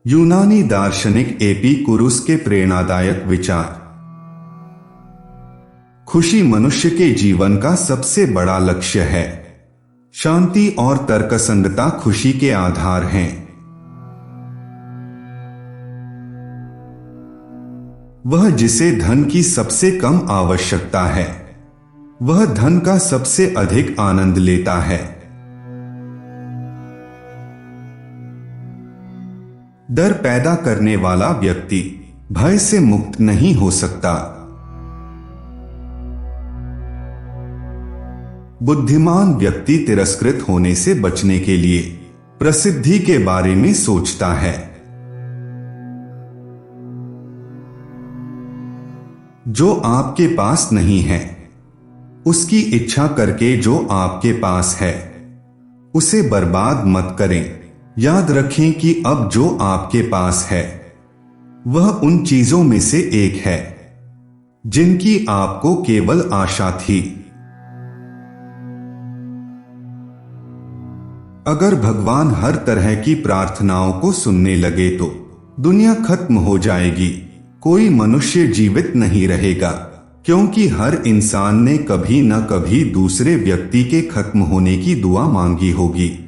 यूनानी दार्शनिक एपिकुरुस के प्रेरणादायक विचार। खुशी मनुष्य के जीवन का सबसे बड़ा लक्ष्य है। शांति और तर्कसंगतता खुशी के आधार हैं। वह जिसे धन की सबसे कम आवश्यकता है, वह धन का सबसे अधिक आनंद लेता है। डर पैदा करने वाला व्यक्ति भय से मुक्त नहीं हो सकता। बुद्धिमान व्यक्ति तिरस्कृत होने से बचने के लिए प्रसिद्धि के बारे में सोचता है। जो आपके पास नहीं है, उसकी इच्छा करके जो आपके पास है, उसे बर्बाद मत करें। याद रखें कि अब जो आपके पास है, वह उन चीजों में से एक है जिनकी आपको केवल आशा थी। अगर भगवान हर तरह की प्रार्थनाओं को सुनने लगे तो दुनिया खत्म हो जाएगी। कोई मनुष्य जीवित नहीं रहेगा, क्योंकि हर इंसान ने कभी न कभी दूसरे व्यक्ति के खत्म होने की दुआ मांगी होगी।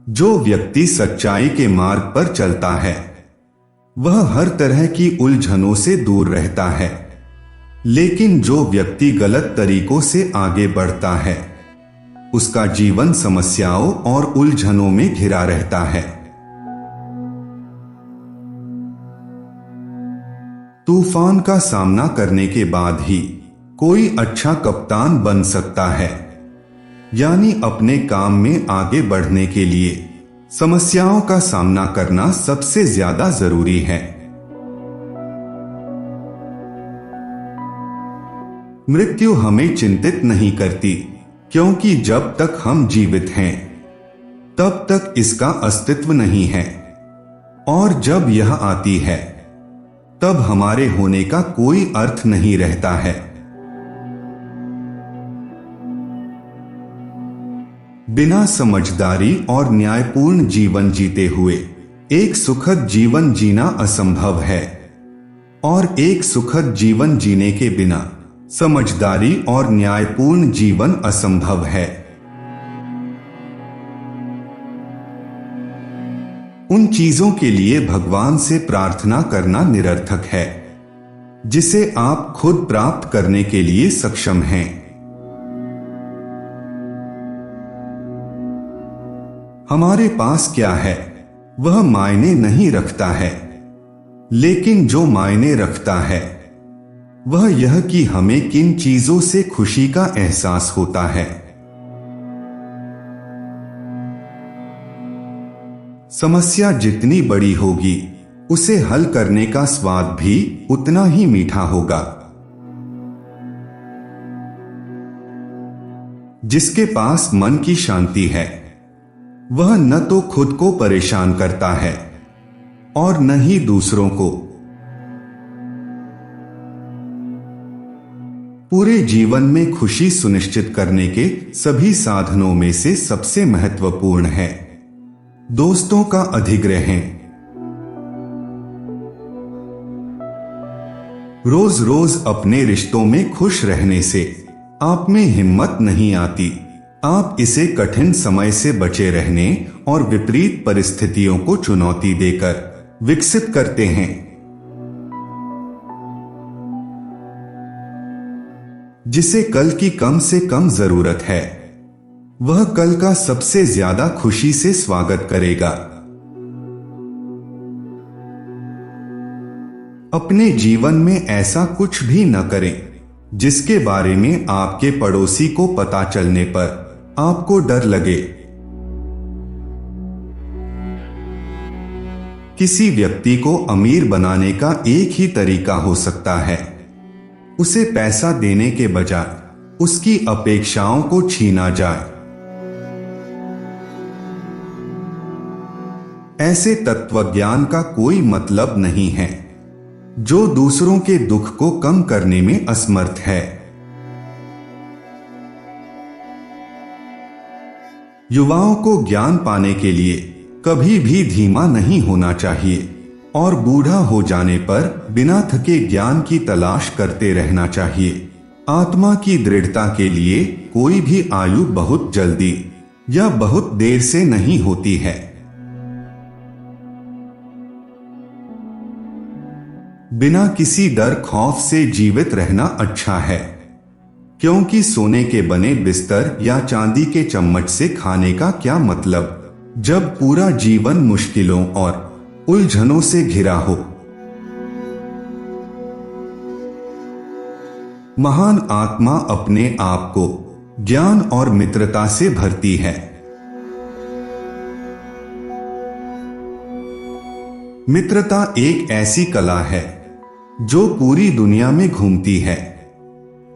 जो व्यक्ति सच्चाई के मार्ग पर चलता है, वह हर तरह की उलझनों से दूर रहता है। लेकिन जो व्यक्ति गलत तरीकों से आगे बढ़ता है, उसका जीवन समस्याओं और उलझनों में घिरा रहता है। तूफान का सामना करने के बाद ही कोई अच्छा कप्तान बन सकता है। यानी अपने काम में आगे बढ़ने के लिए समस्याओं का सामना करना सबसे ज्यादा जरूरी है। मृत्यु हमें चिंतित नहीं करती, क्योंकि जब तक हम जीवित हैं, तब तक इसका अस्तित्व नहीं है। और जब यह आती है, तब हमारे होने का कोई अर्थ नहीं रहता है। बिना समझदारी और न्यायपूर्ण जीवन जीते हुए एक सुखद जीवन जीना असंभव है, और एक सुखद जीवन जीने के बिना समझदारी और न्यायपूर्ण जीवन असंभव है। उन चीजों के लिए भगवान से प्रार्थना करना निरर्थक है जिसे आप खुद प्राप्त करने के लिए सक्षम हैं। हमारे पास क्या है, वह मायने नहीं रखता है। लेकिन जो मायने रखता है, वह यह कि हमें किन चीजों से खुशी का एहसास होता है। समस्या जितनी बड़ी होगी, उसे हल करने का स्वाद भी उतना ही मीठा होगा। जिसके पास मन की शांति है, वह न तो खुद को परेशान करता है और न ही दूसरों को। पूरे जीवन में खुशी सुनिश्चित करने के सभी साधनों में से सबसे महत्वपूर्ण है दोस्तों का अधिग्रहण। रोज रोज अपने रिश्तों में खुश रहने से आप में हिम्मत नहीं आती। आप इसे कठिन समय से बचे रहने और विपरीत परिस्थितियों को चुनौती देकर विकसित करते हैं। जिसे कल की कम से कम जरूरत है, वह कल का सबसे ज्यादा खुशी से स्वागत करेगा। अपने जीवन में ऐसा कुछ भी न करें जिसके बारे में आपके पड़ोसी को पता चलने पर आपको डर लगे। किसी व्यक्ति को अमीर बनाने का एक ही तरीका हो सकता है, उसे पैसा देने के बजाय उसकी अपेक्षाओं को छीना जाए। ऐसे तत्वज्ञान का कोई मतलब नहीं है जो दूसरों के दुख को कम करने में असमर्थ है। युवाओं को ज्ञान पाने के लिए कभी भी धीमा नहीं होना चाहिए और बूढ़ा हो जाने पर बिना थके ज्ञान की तलाश करते रहना चाहिए। आत्मा की दृढ़ता के लिए कोई भी आयु बहुत जल्दी या बहुत देर से नहीं होती है। बिना किसी डर खौफ से जीवित रहना अच्छा है, क्योंकि सोने के बने बिस्तर या चांदी के चम्मच से खाने का क्या मतलब जब पूरा जीवन मुश्किलों और उलझनों से घिरा हो। महान आत्मा अपने आप को ज्ञान और मित्रता से भरती है। मित्रता एक ऐसी कला है जो पूरी दुनिया में घूमती है,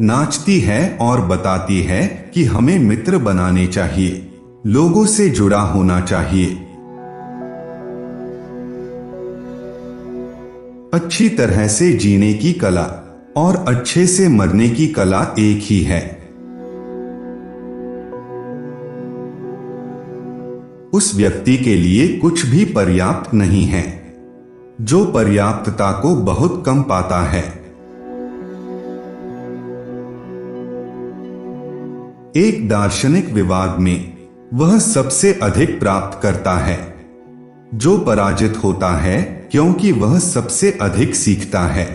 नाचती है और बताती है कि हमें मित्र बनाने चाहिए, लोगों से जुड़ा होना चाहिए। अच्छी तरह से जीने की कला और अच्छे से मरने की कला एक ही है। उस व्यक्ति के लिए कुछ भी पर्याप्त नहीं है जो पर्याप्तता को बहुत कम पाता है। एक दार्शनिक विवाद में वह सबसे अधिक प्राप्त करता है जो पराजित होता है, क्योंकि वह सबसे अधिक सीखता है।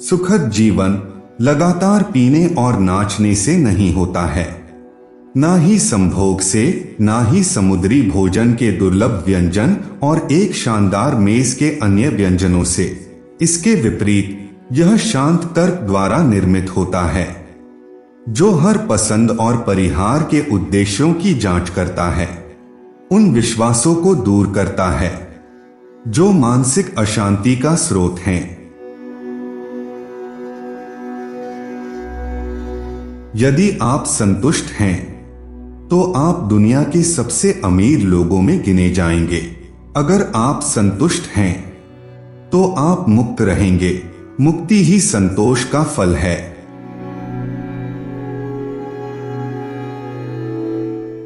सुखद जीवन लगातार पीने और नाचने से नहीं होता है, ना ही संभोग से, ना ही समुद्री भोजन के दुर्लभ व्यंजन और एक शानदार मेज के अन्य व्यंजनों से। इसके विपरीत यह शांत तर्क द्वारा निर्मित होता है जो हर पसंद और परिहार के उद्देश्यों की जांच करता है, उन विश्वासों को दूर करता है जो मानसिक अशांति का स्रोत हैं। यदि आप संतुष्ट हैं तो आप दुनिया के सबसे अमीर लोगों में गिने जाएंगे। अगर आप संतुष्ट हैं तो आप मुक्त रहेंगे। मुक्ति ही संतोष का फल है।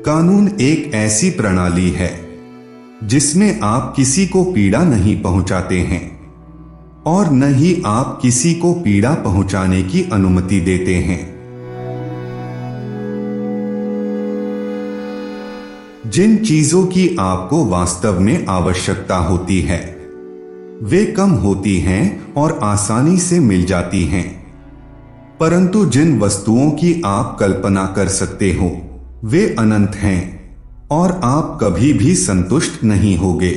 कानून एक ऐसी प्रणाली है जिसमें आप किसी को पीड़ा नहीं पहुंचाते हैं और न ही आप किसी को पीड़ा पहुंचाने की अनुमति देते हैं। जिन चीजों की आपको वास्तव में आवश्यकता होती है वे कम होती हैं और आसानी से मिल जाती हैं, परंतु जिन वस्तुओं की आप कल्पना कर सकते हो वे अनंत हैं और आप कभी भी संतुष्ट नहीं होगे।